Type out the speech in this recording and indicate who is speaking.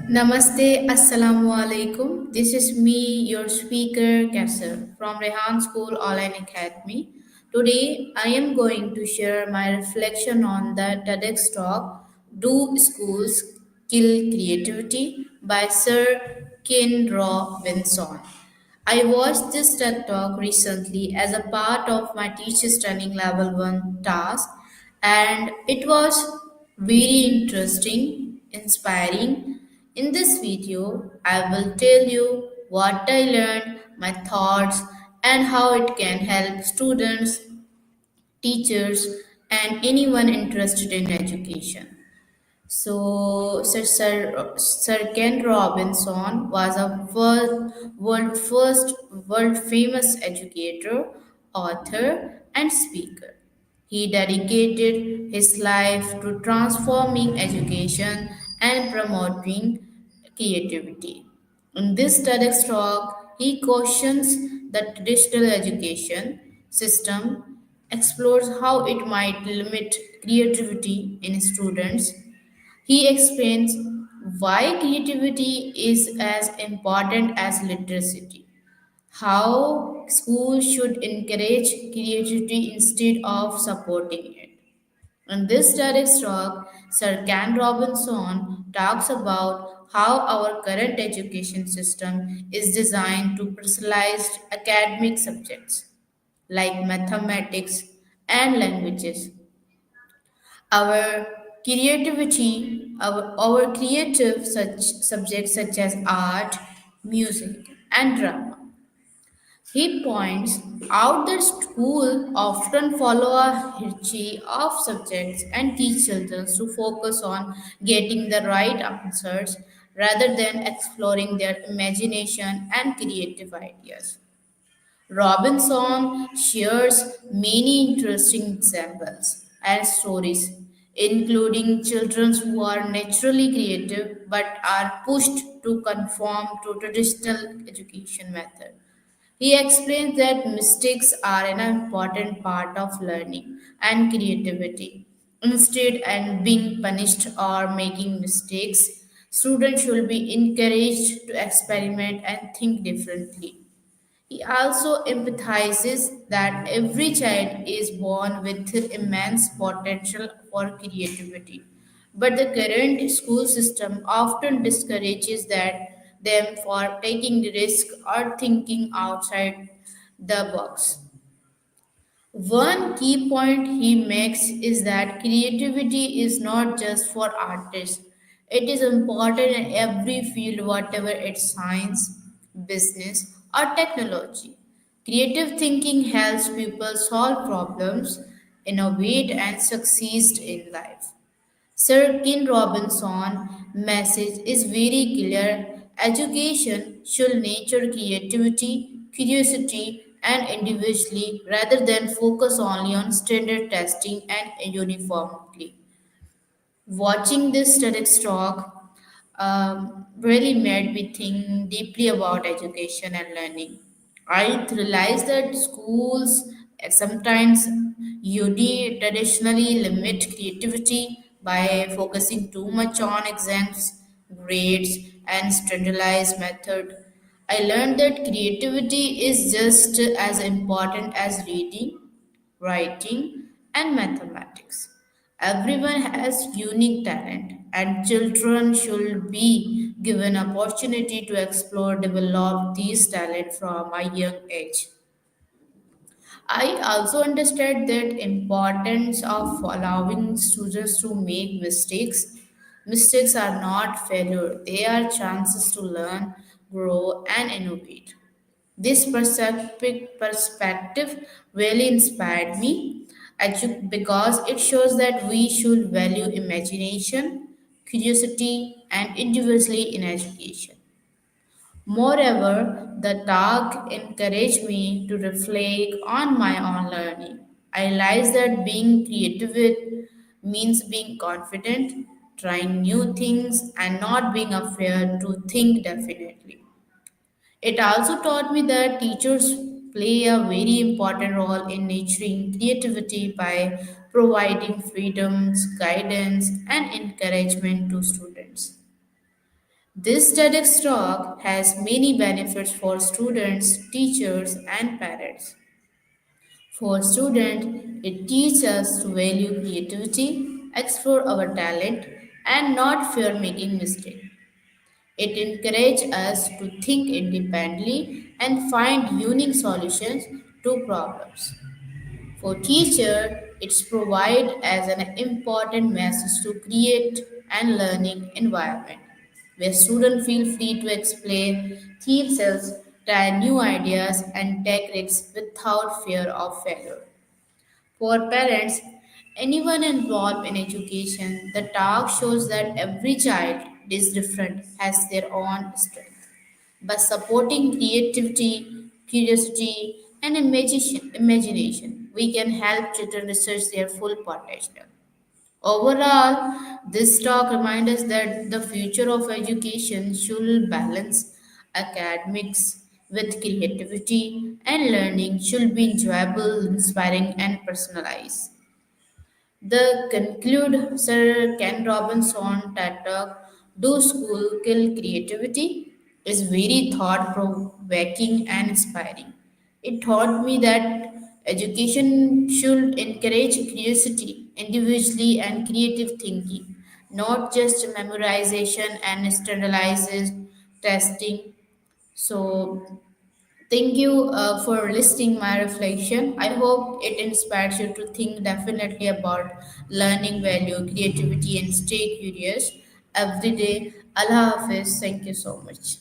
Speaker 1: Namaste, Assalamu alaikum. This is me, your speaker, Kasser, from Rehan School Online Academy. Today, I am going to share my reflection on the TEDx talk, Do Schools Kill Creativity by Sir Ken Robinson. I watched this TED talk recently as a part of my teacher's training level 1 task, and it was very interesting, inspiring. In this video, I will tell you what I learned, my thoughts, and how it can help students, teachers, and anyone interested in education. Sir Ken Robinson was a first world famous educator, author, and speaker. He dedicated his life to transforming education and promoting creativity. In this TEDx talk, he cautions the traditional education system, explores how it might limit creativity in students. He explains why creativity is as important as literacy, how schools should encourage creativity instead of supporting it. In this direct talk, Sir Ken Robinson talks about how our current education system is designed to personalize academic subjects like mathematics and languages. Our our creative subjects such as art, music, and drama. He points out that school often follow a hierarchy of subjects and teach children to focus on getting the right answers rather than exploring their imagination and creative ideas. Robinson shares many interesting examples and stories, including children who are naturally creative but are pushed to conform to traditional education method. He explains that mistakes are an important part of learning and creativity. Instead of being punished or making mistakes, students should be encouraged to experiment and think differently. He also empathizes that every child is born with immense potential for creativity, but the current school system often discourages them for taking risk or thinking outside the box. One key point he makes is that creativity is not just for artists. It is important in every field, whatever it's science, business, or technology. Creative thinking helps people solve problems, innovate, and succeed in life. Sir Ken Robinson' message is very clear. Education should nurture creativity, curiosity, and individually rather than focus only on standard testing and uniformity. Watching this TEDx talk really made me think deeply about education and learning. I realized that schools sometimes traditionally limit creativity by focusing too much on exams, grades, and standardized method. I learned that creativity is just as important as reading, writing, and mathematics. Everyone has unique talent, and children should be given opportunity to explore, develop these talent from a young age. I also understand that importance of allowing students to make mistakes. Mistakes are not failure; they are chances to learn, grow, and innovate. This perspective really inspired me because it shows that we should value imagination, curiosity, and individually in education. Moreover, the talk encouraged me to reflect on my own learning. I realized that being means being confident, trying new things, and not being afraid to think definitely. It also taught me that teachers play a very important role in nurturing creativity by providing freedoms, guidance, and encouragement to students. This TEDx talk has many benefits for students, teachers, and parents. For students, it teaches us to value creativity, explore our talent, and not fear making mistakes. It encourages us to think independently and find unique solutions to problems. For teacher, it's provided as an important message to create an learning environment where students feel free to explain themselves, try new ideas, and take risks without fear of failure. For parents, anyone involved in education, the talk shows that every child is different, has their own strength. By supporting creativity, curiosity, and imagination, we can help children research their full potential. Overall, this talk reminds us that the future of education should balance academics with creativity, and learning should be enjoyable, inspiring, and personalized. The conclude Sir Ken Robinson TED Talk, Do School Kill Creativity? Is very thought provoking and inspiring. It taught me that education should encourage curiosity, individually, and creative thinking, not just memorization and standardized testing. So, thank you for listening my reflection. I hope it inspires you to think definitely about learning value, creativity, and stay curious every day. Allah Hafiz. Thank you so much.